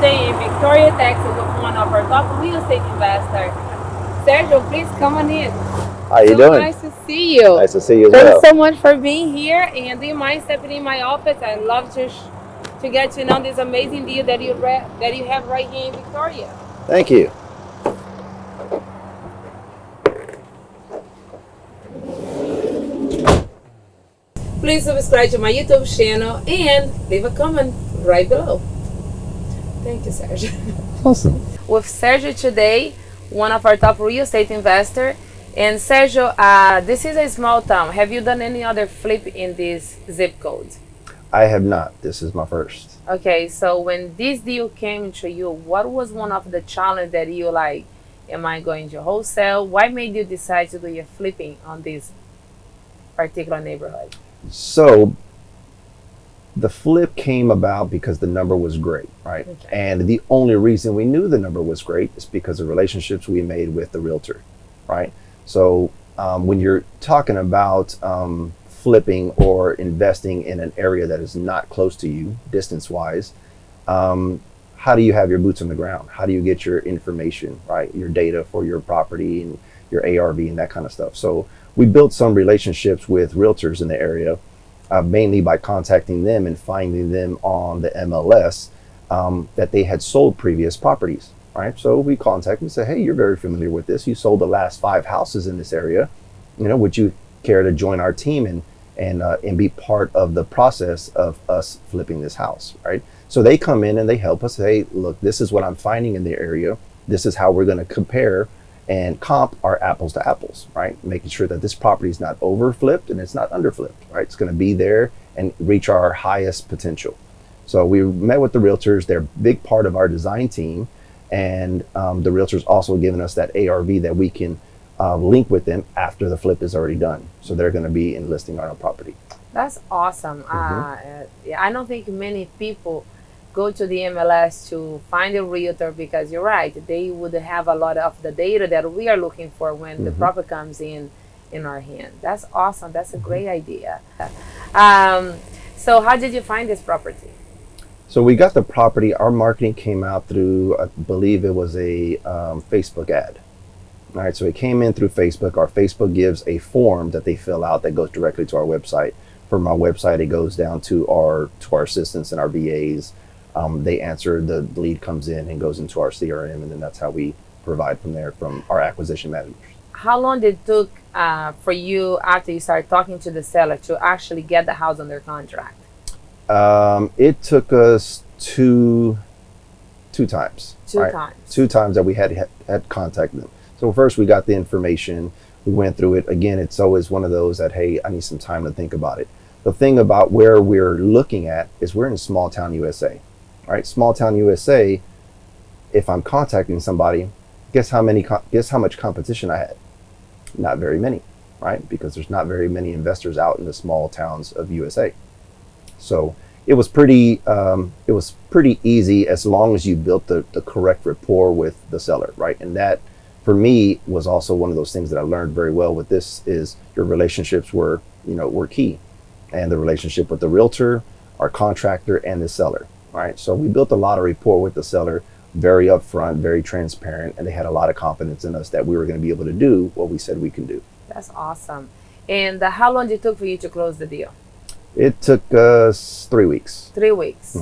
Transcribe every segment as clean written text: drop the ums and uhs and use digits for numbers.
today in Victoria, Texas with one of our top real estate investors. Sergio, please come on in. How you doing? Nice to see you. Nice to see you as Thanks well. so much for being here. And do you mind stepping in my office? I'd love to get to know this amazing deal that you have right here in Victoria. Thank you. Please subscribe to my YouTube channel and leave a comment right below. Thank you, Sergio. Awesome. With Sergio today, one of our top real estate investors. And Sergio, this is a small town. Have you done any other flip in this zip code? I have not. This is my first. Okay, so when this deal came to you, what was one of the challenges that you like? Am I going to wholesale? Why made you decide to do your flipping on this particular neighborhood? So the flip came about because the number was great, right? Okay. And the only reason we knew the number was great is because of relationships we made with the realtor, right? So when you're talking about flipping or investing in an area that is not close to you, distance-wise, how do you have your boots on the ground? How do you get your information, right? Your data for your property and your ARV and that kind of stuff. So we built some relationships with realtors in the area, mainly by contacting them and finding them on the MLS that they had sold previous properties, right? So we contacted them and said, hey, you're very familiar with this. You sold the last 5 houses in this area. You know, would you care to join our team and be part of the process of us flipping this house, right? So they come in and they help us say, look, this is what I'm finding in the area. This is how we're going to compare and comp our apples to apples, right? Making sure that this property is not over flipped and it's not under flipped, right? It's going to be there and reach our highest potential. So we met with the realtors. They're a big part of our design team. And the realtors also given us that ARV that we can link with them after the flip is already done. So they're going to be enlisting on our property. That's awesome. Yeah, I don't think many people go to the MLS to find a realtor because you're right. They would have a lot of the data that we are looking for when the property comes in our hand. That's awesome. That's a great idea. So how did you find this property? So we got the property. Our marketing came out through, I believe it was a Facebook ad. All right, so it came in through Facebook. Our Facebook gives a form that they fill out that goes directly to our website. From our website, it goes down to our assistants and our VAs. They answer, the lead comes in and goes into our CRM, and then that's how we provide from there from our acquisition managers. How long did it took for you after you started talking to the seller to actually get the house under contract? It took us two times. Two times that we had contacted them. So first we got the information, we went through it. Again, it's always one of those that, hey, I need some time to think about it. The thing about where we're looking at is we're in small town USA. All right, small town USA, if I'm contacting somebody, guess how much competition I had? Not very many, right? Because there's not very many investors out in the small towns of USA. So it was pretty easy as long as you built the correct rapport with the seller, right? And that, for me, was also one of those things that I learned very well with this is your relationships were key. And the relationship with the realtor, our contractor, and the seller, right? So we built a lot of rapport with the seller, very upfront, very transparent, and they had a lot of confidence in us that we were going to be able to do what we said we can do. That's awesome. And how long did it take for you to close the deal? It took us 3 weeks. 3 weeks.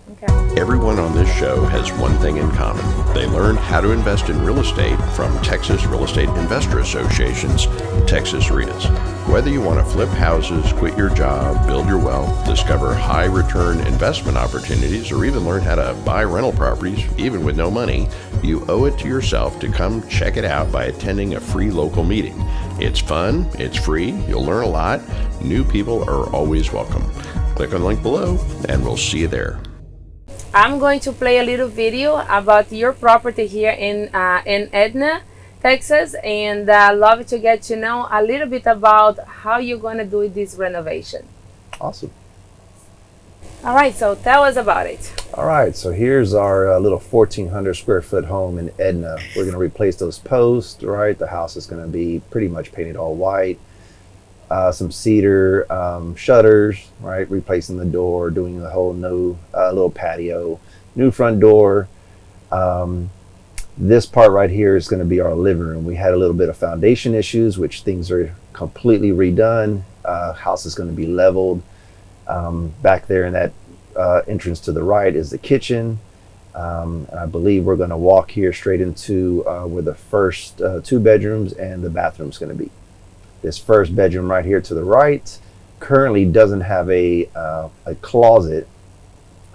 Okay. Everyone on this show has one thing in common. They learned how to invest in real estate from Texas Real Estate Investor Association's Texas REIAs. Whether you want to flip houses, quit your job, build your wealth, discover high return investment opportunities, or even learn how to buy rental properties, even with no money, you owe it to yourself to come check it out by attending a free local meeting. It's fun, it's free, you'll learn a lot. New people are always welcome. Click on the link below and we'll see you there. I'm going to play a little video about your property here in Edna, Texas, and I'd love to get to know a little bit about how you're going to do this renovation. Awesome. All right, so tell us about it. All right, so here's our little 1,400 square foot home in Edna. We're going to replace those posts, right? The house is going to be pretty much painted all white. Some cedar shutters, right? Replacing the door, doing the whole new little patio, new front door. This part right here is going to be our living room. We had a little bit of foundation issues, which things are completely redone. House is going to be leveled. Back there in that entrance to the right is the kitchen. And I believe we're going to walk here straight into where the first 2 bedrooms and the bathroom's going to be. This first bedroom right here to the right currently doesn't have a closet.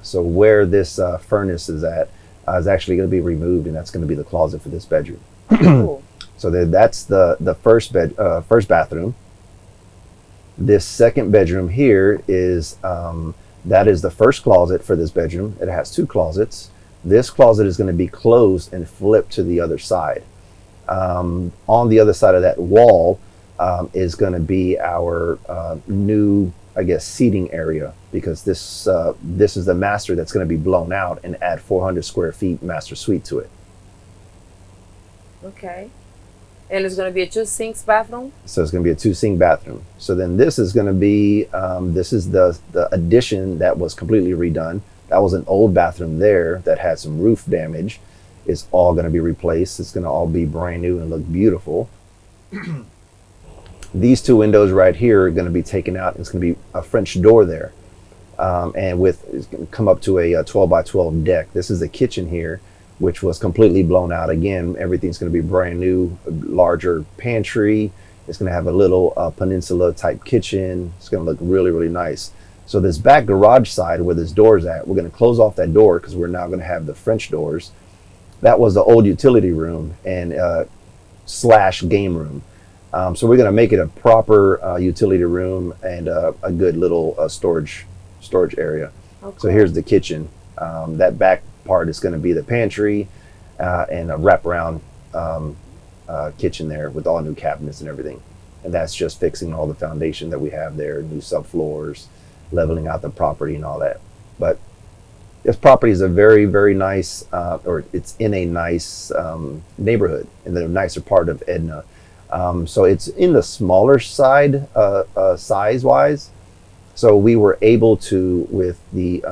So where this furnace is at is actually going to be removed, and that's going to be the closet for this bedroom. Cool. So that's the first bathroom. This second bedroom here is that is the first closet for this bedroom. It has 2 closets. This closet is going to be closed and flipped to the other side. On the other side of that wall is going to be our new, I guess, seating area, because this is the master that's going to be blown out and add 400 square feet master suite to it. Okay. And it's going to be a 2 sinks bathroom? So it's going to be a 2 sink bathroom. So then this is going to be, this is the addition that was completely redone. That was an old bathroom there that had some roof damage. It's all going to be replaced. It's going to all be brand new and look beautiful. These 2 windows right here are going to be taken out. It's going to be a French door there. And it's going to come up to a 12 by 12 deck. This is the kitchen here, which was completely blown out. Again, everything's going to be brand new, a larger pantry. It's going to have a little peninsula type kitchen. It's going to look really, really nice. So this back garage side where this door is at, we're going to close off that door because we're now going to have the French doors. That was the old utility room and / game room. So we're going to make it a proper utility room and a good little storage area. Okay. So here's the kitchen. That back part is going to be the pantry and a wraparound kitchen there with all new cabinets and everything. And that's just fixing all the foundation that we have there, new subfloors, leveling out the property and all that. But this property is a very, very nice, or it's in a nice neighborhood, in the nicer part of Edna. So it's in the smaller side, size-wise. So we were able to, with the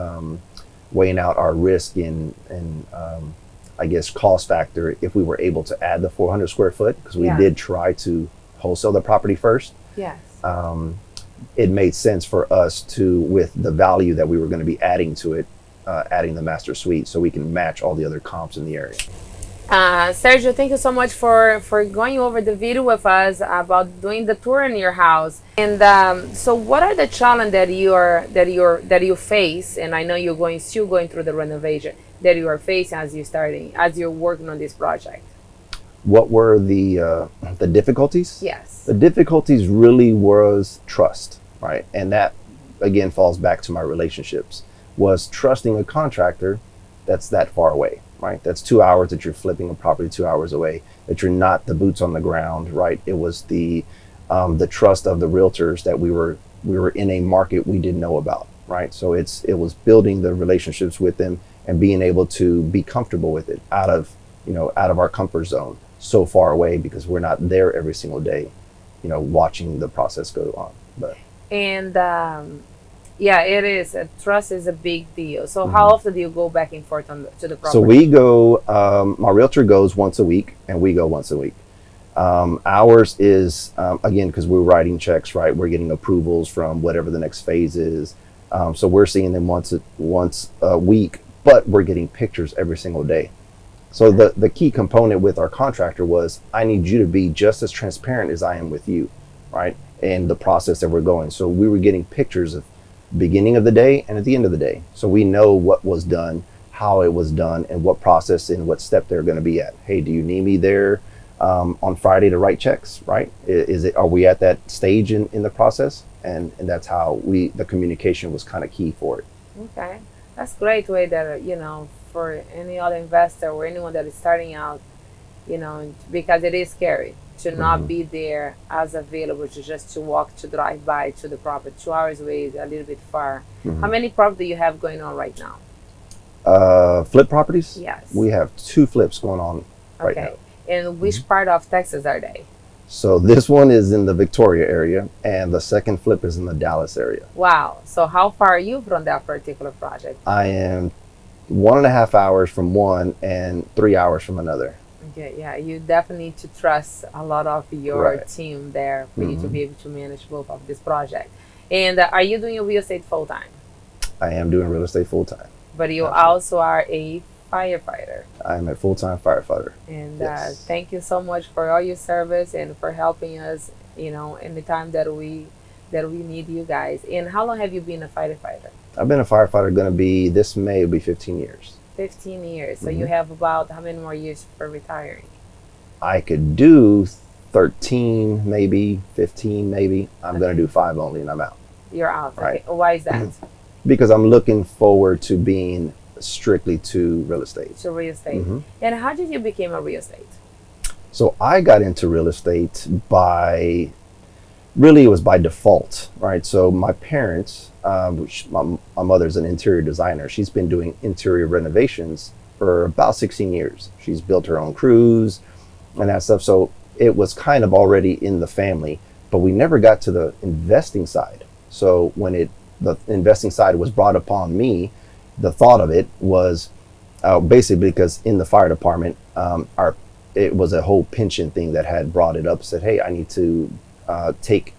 weighing out our risk and I guess cost factor, if we were able to add the 400 square foot, because we did try to wholesale the property first. Yes. It made sense for us to, with the value that we were going to be adding to it, adding the master suite so we can match all the other comps in the area. Sergio, thank you so much for going over the video with us about doing the tour in your house. And so, what are the challenges that you face? And I know you're still going through the renovation that you are facing as you're working on this project. What were the difficulties? Yes. The difficulties really was trust, right? And that again falls back to my relationships. Was trusting a contractor that's that far away. Right, that's 2 hours that you're flipping a property 2 hours away, that you're not the boots on the ground, right? It was the trust of the realtors that we were in a market we didn't know about, right? So it was building the relationships with them and being able to be comfortable with it out of our comfort zone, so far away because we're not there every single day, watching the process go on. But yeah, it is. Trust is a big deal. So how often do you go back and forth to the property? So we go, my realtor goes once a week and we go once a week. Ours is, again, because we're writing checks, right? We're getting approvals from whatever the next phase is. So we're seeing them once a week, but we're getting pictures every single day. So the key component with our contractor was, I need you to be just as transparent as I am with you, right? And the process that we're going. So we were getting pictures of beginning of the day and at the end of the day. So we know what was done, how it was done, and what process and what step they're going to be at. Hey, do you need me there on Friday to write checks, right? Are we at that stage in the process? And that's how the communication was kind of key for it. Okay. That's a great way that, for any other investor or anyone that is starting out, because it is scary to not be there as available, to drive by to the property. 2 hours away is a little bit far. How many properties do you have going on right now? Flip properties? Yes. We have 2 flips going on right now. And which part of Texas are they? So this one is in the Victoria area and the second flip is in the Dallas area. Wow. So how far are you from that particular project? I am 1.5 hours from one and 3 hours from another. Okay, yeah, you definitely need to trust a lot of your Right. team there for you to Hmm. be able to manage both of this project. And are you doing real estate full time? I am doing real estate full time. But you Absolutely. also are a firefighter. I am a full-time firefighter. And Yes. thank you so much for all your service and for helping us, in the time that we need you guys. And how long have you been a firefighter? I've been a firefighter. Going to be this May will be 15 years. 15 years. So Hmm. you have about how many more years for retiring? I could do 13, maybe 15, maybe. I'm going to do 5 only, and I'm out. You're out. Right. Okay. Why is that? Because I'm looking forward to being strictly to real estate. To real estate. Hmm. And how did you become a real estate? So I got into real estate by, really it was by default, right? So my parents, my mother's an interior designer. She's been doing interior renovations for about 16 years. She's built her own crews and that stuff. So it was kind of already in the family, but we never got to the investing side. So when the investing side was brought upon me, the thought of it was basically because in the fire department, it was a whole pension thing that had brought it up. Said, hey, I need to take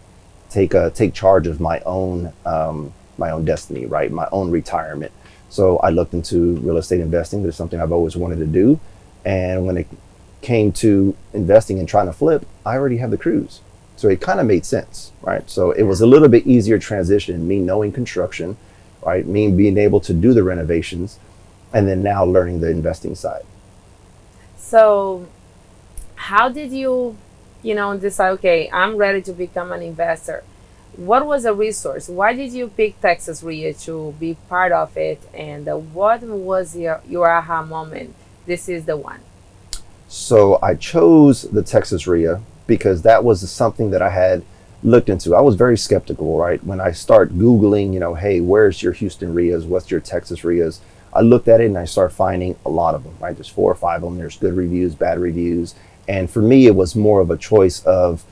charge of my own destiny, right? My own retirement. So I looked into real estate investing. There's something I've always wanted to do, and when it came to investing and trying to flip, I already have the crews. So it kind of made sense, right? So it was a little bit easier transition, me knowing construction, right? Me being able to do the renovations, and then now learning the investing side. So how did you, decide, okay, I'm ready to become an investor? What was a resource? Why did you pick Texas REIA to be part of it? And what was your aha moment? This is the one. So I chose the Texas REIA because that was something that I had looked into. I was very skeptical, right? When I start Googling, hey, where's your Houston REIAs? What's your Texas REIAs? I looked at it and I start finding a lot of them, right? There's 4 or 5 of them. There's good reviews, bad reviews. And for me, it was more of a choice of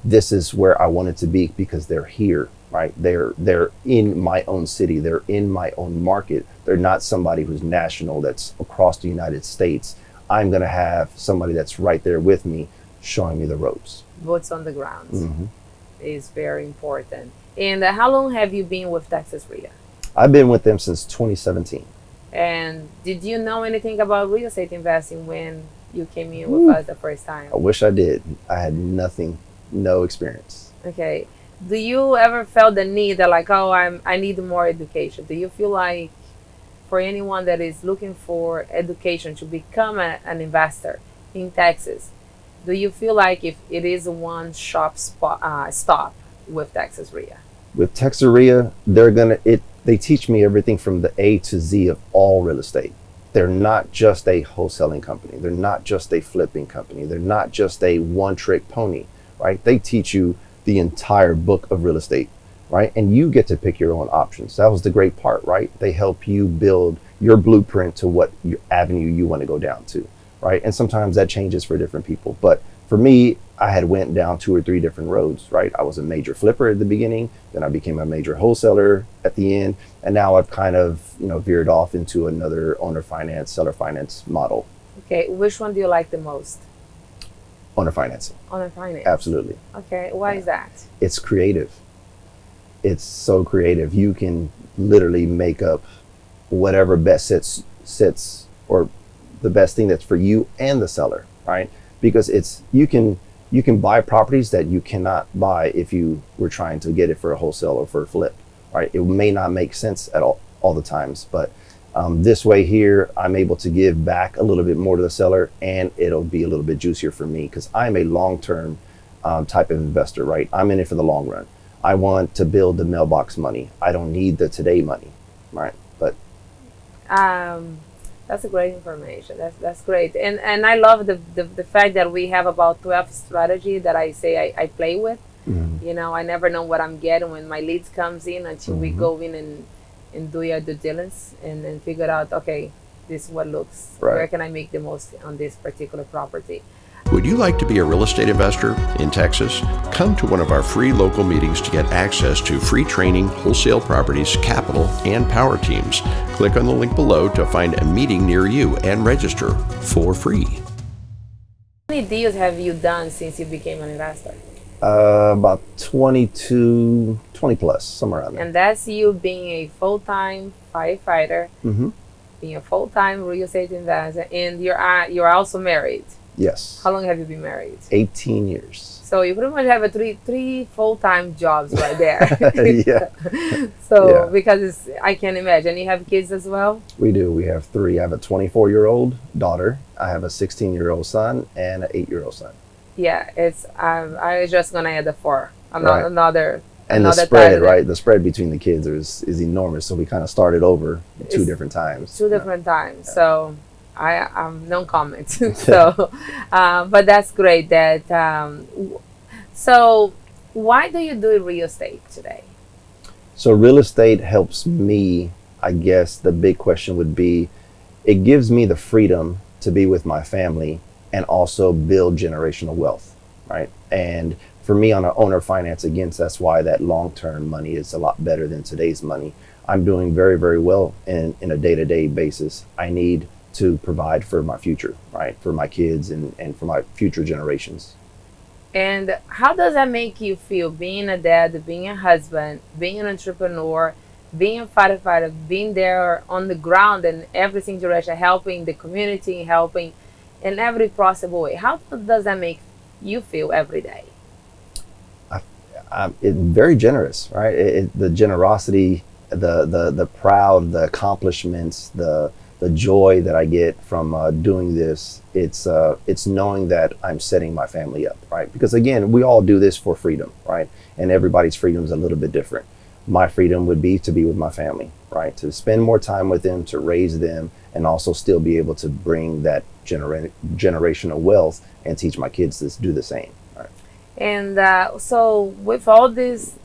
this is where I wanted to be because they're here, right? They're in my own city. They're in my own market. They're not somebody who's national that's across the United States. I'm going to have somebody that's right there with me showing me the ropes. Boots on the ground Hmm. is very important. And how long have you been with Texas REIA? I've been with them since 2017. And did you know anything about real estate investing when you came in Ooh. with us the first time? I wish I did. I had nothing, no experience. Okay. Do you ever felt the need that like, oh, I need more education? Do you feel like for anyone that is looking for education to become an investor in Texas, do you feel like if it is a one-stop stop with Texas REIA? With Texaria, they teach me everything from the A to Z of all real estate. They're not just a wholesaling company. They're not just a flipping company. They're not just a one-trick pony, right? They teach you the entire book of real estate, right? And you get to pick your own options. That was the great part, right? They help you build your blueprint to what avenue you want to go down to, right? And sometimes that changes for different people. But for me, I had went down 2 or 3 different roads, right? I was a major flipper at the beginning, then I became a major wholesaler at the end, and now I've kind of, veered off into another owner finance, seller finance model. Okay, which one do you like the most? Owner financing, Owner finance. absolutely. Okay, why is that? It's creative. It's so creative. You can literally make up whatever best sits or the best thing that's for you and the seller, right? Because you can buy properties that you cannot buy if you were trying to get it for a wholesale or for a flip, right? It may not make sense at all the times, but this way here, I'm able to give back a little bit more to the seller, and it'll be a little bit juicier for me because I'm a long-term type of investor, right? I'm in it for the long run. I want to build the mailbox money. I don't need the today money, right? But That's a great information. That's great, and I love the fact that we have about 12 strategy that I say I play with. mhm, I never know what I'm getting when my leads comes in until we mhm, go in and do your due diligence and then figure out, okay, this is what looks, where right. can I make the most on this particular property. Would you like to be a real estate investor in Texas? Come to one of our free local meetings to get access to free training, wholesale properties, capital, and power teams. Click on the link below to find a meeting near you and register for free. How many deals have you done since you became an investor? About 20 plus, somewhere around there. And that's you being a full-time firefighter, being a full-time real estate investor, and you're also married. Yes. How long have you been married? 18 years. So you pretty much have a three full-time jobs right there. Yeah. So because I can imagine you have kids as well. We do. We have 3. I have a 24-year-old daughter. I have a 16-year-old son and an 8-year-old son. Yeah, it's. I was just gonna add the 4. Right. Another. And the spread, right? The spread between the kids is enormous. So we kind of started over 2 different times. 2 different times. Yeah. So I'm no comment. So, but that's great. That. So, why do you do real estate today? So real estate helps me. I guess the big question would be, it gives me the freedom to be with my family and also build generational wealth, right? And for me on an owner finance, again, that's why that long-term money is a lot better than today's money. I'm doing very, very well in a day-to-day basis. I need to provide for my future, right? For my kids and for my future generations. And how does that make you feel, being a dad, being a husband, being an entrepreneur, being a firefighter, being there on the ground in every single direction, helping the community, helping in every possible way? How does that make you feel every day? It's very generous, right? The generosity, the proud, the accomplishments, the joy that I get from doing this. It's knowing that I'm setting my family up, right? Because again, we all do this for freedom, right? And everybody's freedom is a little bit different. My freedom would be to be with my family, right? To spend more time with them, to raise them, and also still be able to bring that generational wealth and teach my kids to do the same, right? And so with all this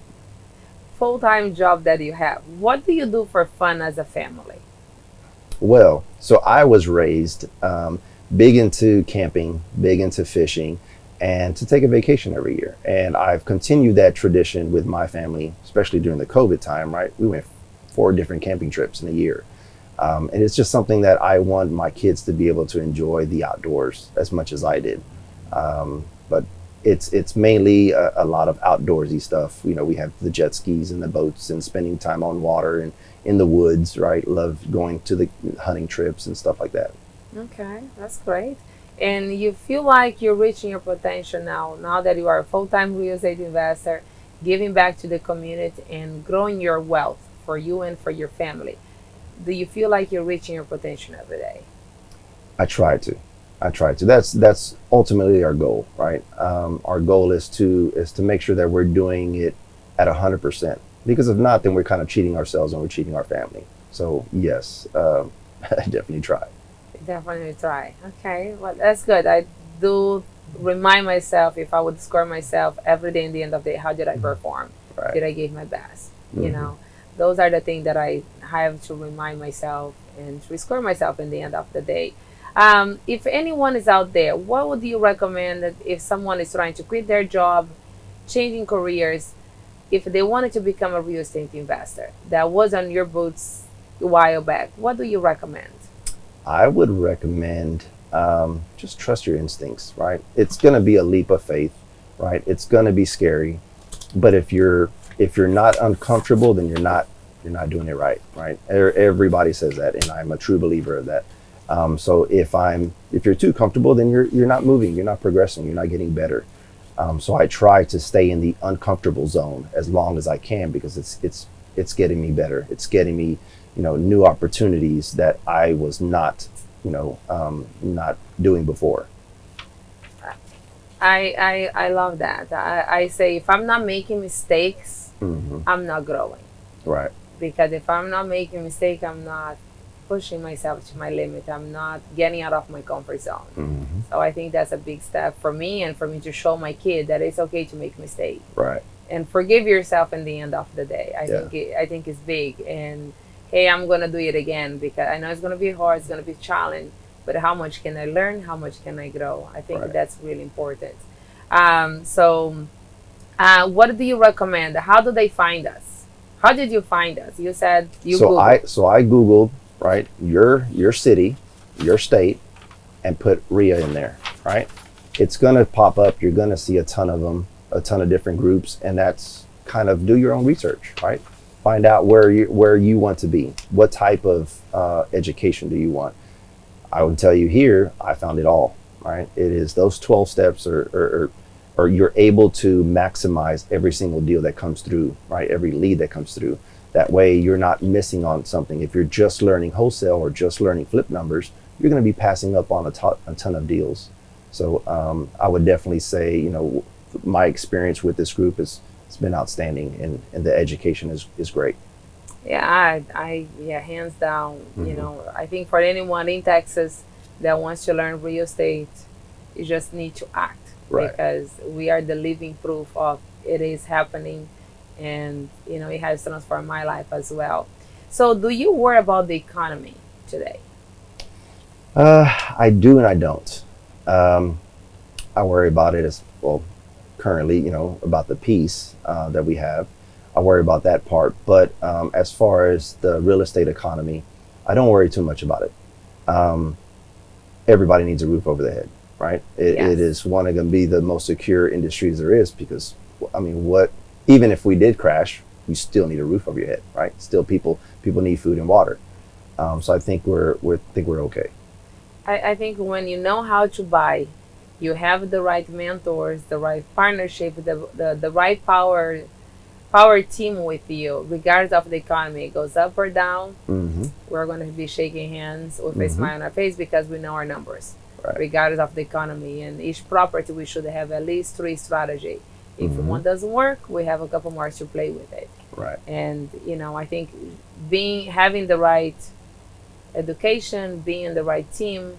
full-time job that you have, what do you do for fun as a family? Well, so I was raised big into camping, big into fishing, and to take a vacation every year. And I've continued that tradition with my family, especially during the COVID time, right? We went 4 different camping trips in a year. And it's just something that I want my kids to be able to enjoy the outdoors as much as I did. But it's mainly a lot of outdoorsy stuff. You know, we have the jet skis and the boats and spending time on water and in the woods, right? Love going to the hunting trips and stuff like that. Okay, that's great. And you feel like you're reaching your potential now that you are a full-time real estate investor, giving back to the community and growing your wealth for you and for your family. Do you feel like you're reaching your potential every day? I try to. That's ultimately our goal, right? Our goal is to make sure that we're doing it at 100%. Because if not, then we're kind of cheating ourselves and we're cheating our family. So yes, I definitely try. Definitely try. Okay, well, that's good. I do remind myself, if I would score myself every day in the end of the day, how did I perform? Right. Did I give my best? You know, those are the things that I have to remind myself and to score myself in the end of the day. If anyone is out there, what would you recommend that if someone is trying to quit their job, changing careers, if they wanted to become a real estate investor that was on your boots a while back, what do you recommend? I would recommend just trust your instincts, right? It's going to be a leap of faith, right? It's going to be scary, but if you're not uncomfortable, then you're not doing it right? Everybody says that, and I'm a true believer of that. So if you're too comfortable, then you're not moving, you're not progressing, you're not getting better. So I try to stay in the uncomfortable zone as long as I can, because it's getting me better. It's getting me, new opportunities that I was not doing before. I love that. I say, if I'm not making mistakes, I'm not growing. Right. Because if I'm not making mistakes, I'm not pushing myself to my limit. I'm not getting out of my comfort zone. So I think that's a big step for me, and for me to show my kid that it's okay to make mistakes. Right. And forgive yourself in the end of the day. I think it's big. And hey, I'm gonna do it again, because I know it's gonna be hard. It's gonna be a challenge. but how much can I learn? How much can I grow? I think Right. that's really important. So, what do you recommend? How do they find us? How did you find us? You said you Googled. So I Googled, right, your city, your state, and put RIA in there, right? It's gonna pop up. You're gonna see a ton of them, a ton of different groups, and that's kind of do your own research, right? Find out where you want to be. What type of education do you want? I would tell you here, I found it all, right? It is those 12 steps or you're able to maximize every single deal that comes through, right? Every lead that comes through. That way you're not missing on something. If you're just learning wholesale or just learning flip numbers, you're going to be passing up on a ton of deals. So I would definitely say, my experience with this group it's been outstanding, and the education is great. Yeah, yeah, hands down. Mm-hmm. I think for anyone in Texas that wants to learn real estate, you just need to act Right. because we are the living proof of it is happening, and it has transformed my life as well. So, do you worry about the economy today? I do and I don't. Um, I worry about it as well currently, about the peace that we have. I worry about that part. But as far as the real estate economy, I don't worry too much about it. Um, Everybody needs a roof over their head, right? Yes. It is one of going to be the most secure industries there is because, I mean, even if we did crash, you still need a roof over your head, right? Still, people need food and water. So I think we're okay. I think when you know how to buy, you have the right mentors, the right partnership, the right power team with you, regardless of the economy, it goes up or down. Mm-hmm. We're going to be shaking hands with a Mm-hmm. smile on our face because we know our numbers, Right. regardless of the economy. And each property, we should have at least three strategy. If Mm-hmm. one doesn't work, we have a couple more to play with it. Right. And I think having the right education, being in the right team,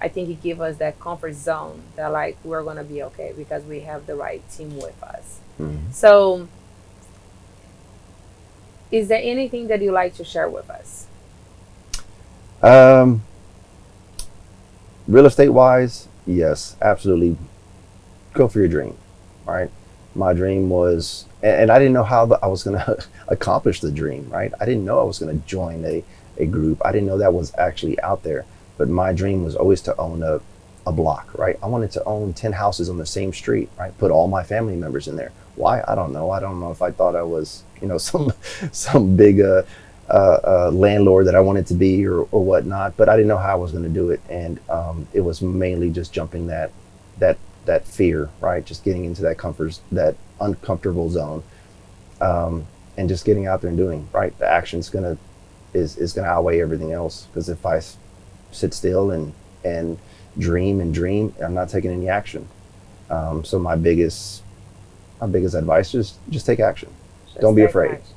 I think it gives us that comfort zone that like we're gonna be okay because we have the right team with us. Mm-hmm. So, is there anything that you like to share with us? Um, Real estate wise, yes, absolutely. Go for your dream, right? My dream was, and I didn't know how I was going to accomplish the dream, right? I didn't know I was going to join a group. I didn't know that was actually out there. But my dream was always to own a block, right? I wanted to own 10 houses on the same street, right? Put all my family members in there. Why? I don't know. I don't know if I thought I was, some big landlord that I wanted to be or whatnot, but I didn't know how I was going to do it. And it was mainly just jumping that fear, right? Just getting into that uncomfortable zone, and just getting out there and doing, right? The action's is gonna outweigh everything else. Because if I sit still and dream, I'm not taking any action. So my biggest advice is just take action. Don't be Just take afraid. action.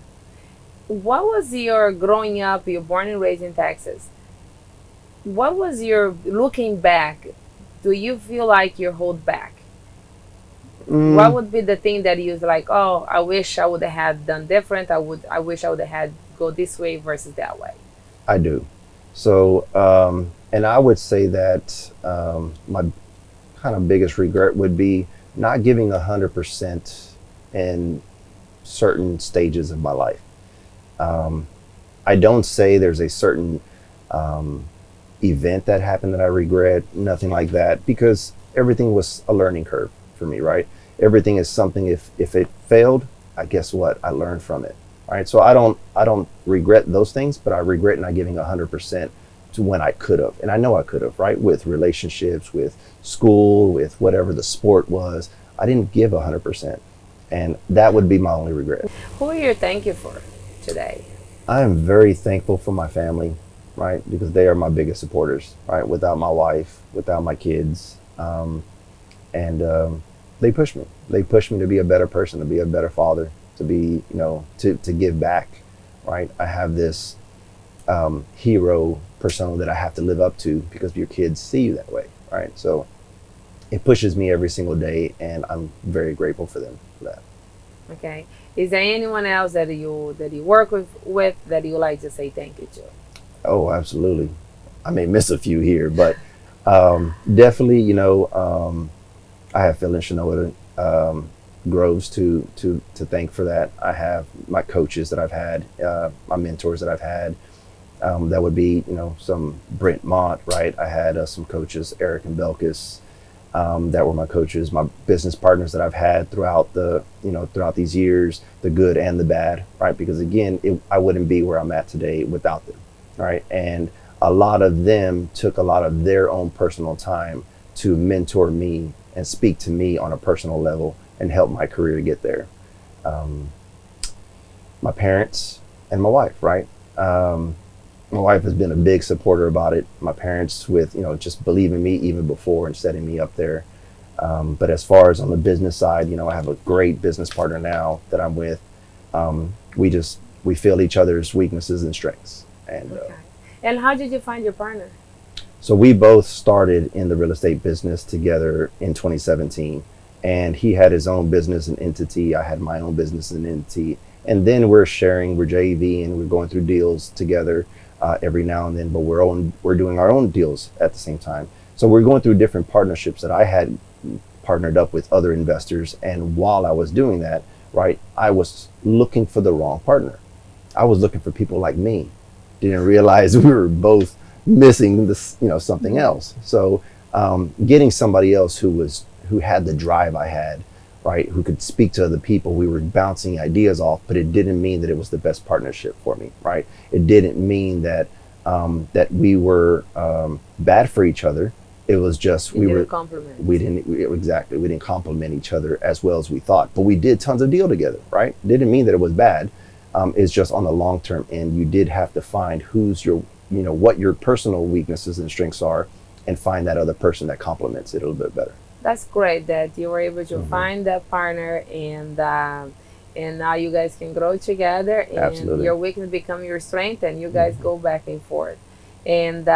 What was your growing up? You're born and raised in Texas. What was your looking back? Do you feel like you hold back? What Mm, would be the thing that you was like, oh, I wish I would have had done different. I wish I would have had go this way versus that way. I do. So, and I would say that my kind of biggest regret would be not giving 100% in certain stages of my life. Um, I don't say there's a certain um, event that happened that I regret, nothing like that, because everything was a learning curve for me, right? Everything is something, if it failed, I guess what? I learned from it, right? So I don't regret those things, but I regret not giving 100% to when I could have. And I know I could have, right? With relationships, with school, with whatever the sport was. I didn't give 100%. And that would be my only regret. Who are you thank you for today? I am very thankful for my family, right? Because they are my biggest supporters, right? Without my wife, without my kids, and they push me. They push me to be a better person, to be a better father, to be, to give back, right? I have this hero persona that I have to live up to because your kids see you that way, right? So it pushes me every single day, and I'm very grateful for them for that. Okay. Is there anyone else that you work with that you like to say thank you to? Oh, absolutely. I may miss a few here, but definitely, I have Phil and Shanoa Groves to thank for that. I have my coaches that I've had, my mentors that I've had. That would be, some Brent Mott, right? I had some coaches, Eric and Belkis, that were my coaches, my business partners that I've had throughout throughout these years, the good and the bad, right? Because again, I wouldn't be where I'm at today without them, right? And a lot of them took a lot of their own personal time to mentor me and speak to me on a personal level and help my career get there. My parents and my wife, right? My wife has been a big supporter about it. My parents with, just believing me even before and setting me up there. But as far as on the business side, I have a great business partner now that I'm with. We feel each other's weaknesses and strengths. And Okay. And how did you find your partner? so we both started in the real estate business together in 2017. And he had his own business and entity. I had my own business and entity. And then we're JV, and we're going through deals together every now and then, but we're doing our own deals at the same time. So we're going through different partnerships that I had partnered up with other investors. And while I was doing that, right, I was looking for the wrong partner. I was looking for people like me. Didn't realize we were both missing this, something else. So getting somebody else who had the drive I had, right, who could speak to other people, we were bouncing ideas off, but it didn't mean that it was the best partnership for me, right? It didn't mean that that we were bad for each other. It was just we didn't complement each other as well as we thought, but we did tons of deal together, right? Didn't mean that it was bad. It's just on the long term end, you did have to find what your personal weaknesses and strengths are, and find that other person that complements it a little bit better. That's great that you were able to find that partner, and now you guys can grow together, and Absolutely. Your weakness become your strength, and you guys go back and forth. And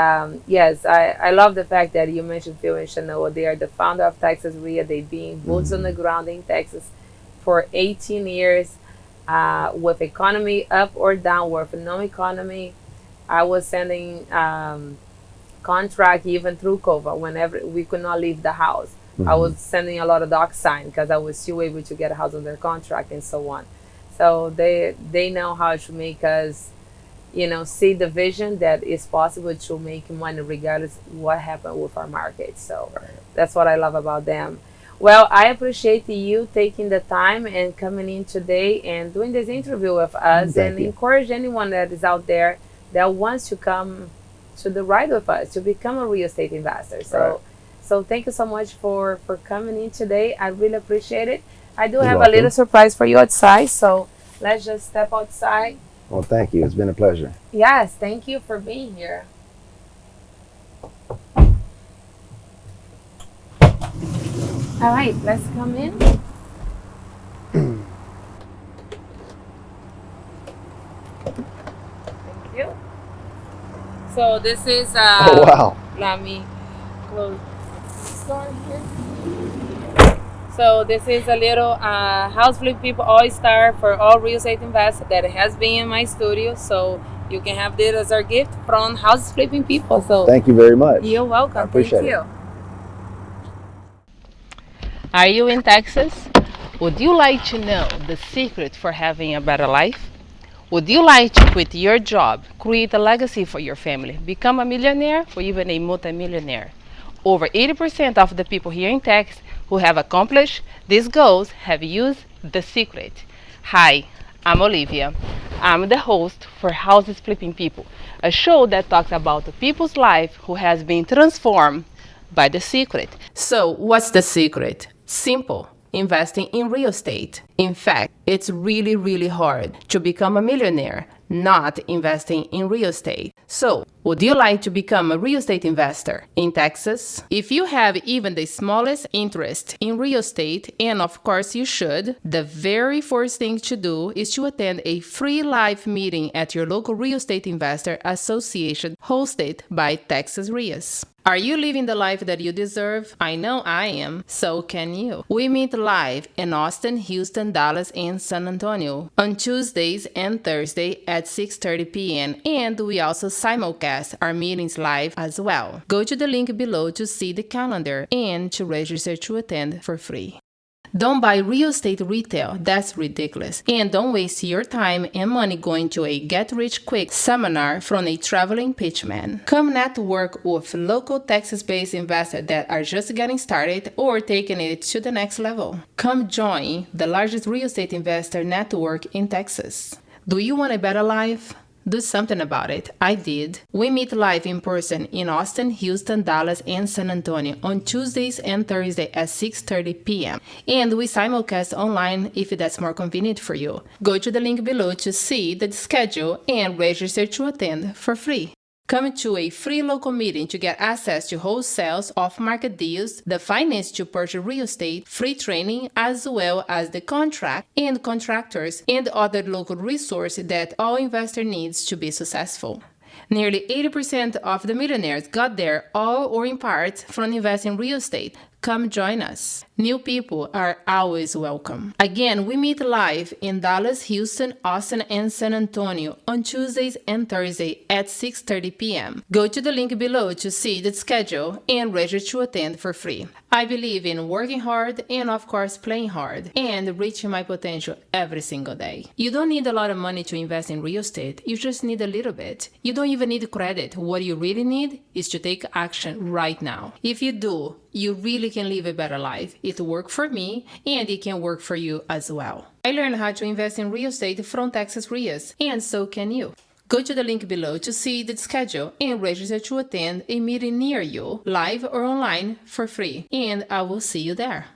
yes, I love the fact that you mentioned Phil and Shanoa. They are the founder of Texas REIA. They've been boots on the ground in Texas for 18 years. With economy up or down, with no economy, I was sending contract even through COVID whenever we could not leave the house. I was sending a lot of doc sign because I was still able to get a house under contract and so on. So they know how to make us, see the vision that it's possible to make money regardless what happened with our market. So that's what I love about them. Well, I appreciate you taking the time and coming in today and doing this interview with us. Thank you. Encourage anyone that is out there that wants to come to the ride with us to become a real estate investor. So thank you so much for coming in today. I really appreciate it. I do have a little surprise for you outside, so let's just step outside. Well, thank you. It's been a pleasure. Yes, thank you for being here. All right, let's come in. Thank you. So this is Oh, wow. Let me close this door here. So this is a little House Flip People All-Star for all real estate investors that has been in my studio. So you can have this as our gift from House Flipping People. So Thank you very much. you're welcome. I appreciate Thank it. you. Are you in Texas? Would you like to know the secret for having a better life? Would you like to quit your job, create a legacy for your family, become a millionaire or even a multimillionaire? Over 80% of the people here in Texas who have accomplished these goals have used the secret. Hi, I'm Olivia. I'm the host for Houses Flipping People, a show that talks about the people's life who has been transformed by the secret. So, what's the secret? Simple. Investing in real estate. In fact, it's really, really hard to become a millionaire not investing in real estate. So, would you like to become a real estate investor in Texas? If you have even the smallest interest in real estate, and of course you should, the very first thing to do is to attend a free live meeting at your local real estate investor association hosted by Texas REIAs. Are you living the life that you deserve? I know I am. So can you. We meet live in Austin, Houston, Houston, Dallas, and San Antonio on Tuesdays and Thursdays at 6:30 p.m. And we also simulcast our meetings live as well. Go to the link below to see the calendar and to register to attend for free. Don't buy real estate retail, that's ridiculous. And don't waste your time and money going to a get-rich-quick seminar from a traveling pitchman. Come network with local Texas-based investors that are just getting started or taking it to the next level. Come join the largest real estate investor network in Texas. Do you want a better life? Do something about it. I did. We meet live in person in Austin, Houston, Dallas, and San Antonio on Tuesdays and Thursdays at 6:30 p.m. And we simulcast online if that's more convenient for you. Go to the link below to see the schedule and register to attend for free. Come to a free local meeting to get access to wholesales, off-market deals, the finance to purchase real estate, free training, as well as the contract and contractors and other local resources that all investor needs to be successful. Nearly 80% of the millionaires got there all or in part from investing in real estate. Come join us. New people are always welcome. Again, we meet live in Dallas, Houston, Austin, and San Antonio on Tuesdays and Thursdays at 6:30 p.m. Go to the link below to see the schedule and register to attend for free. I believe in working hard and, of course, playing hard and reaching my potential every single day. You don't need a lot of money to invest in real estate. You just need a little bit. You don't even need credit. What you really need is to take action right now. If you do, you really can live a better life. It worked for me and it can work for you as well. I learned how to invest in real estate from Texas REIAs, and so can you. Go to the link below to see the schedule and register to attend a meeting near you, live or online, for free. And I will see you there.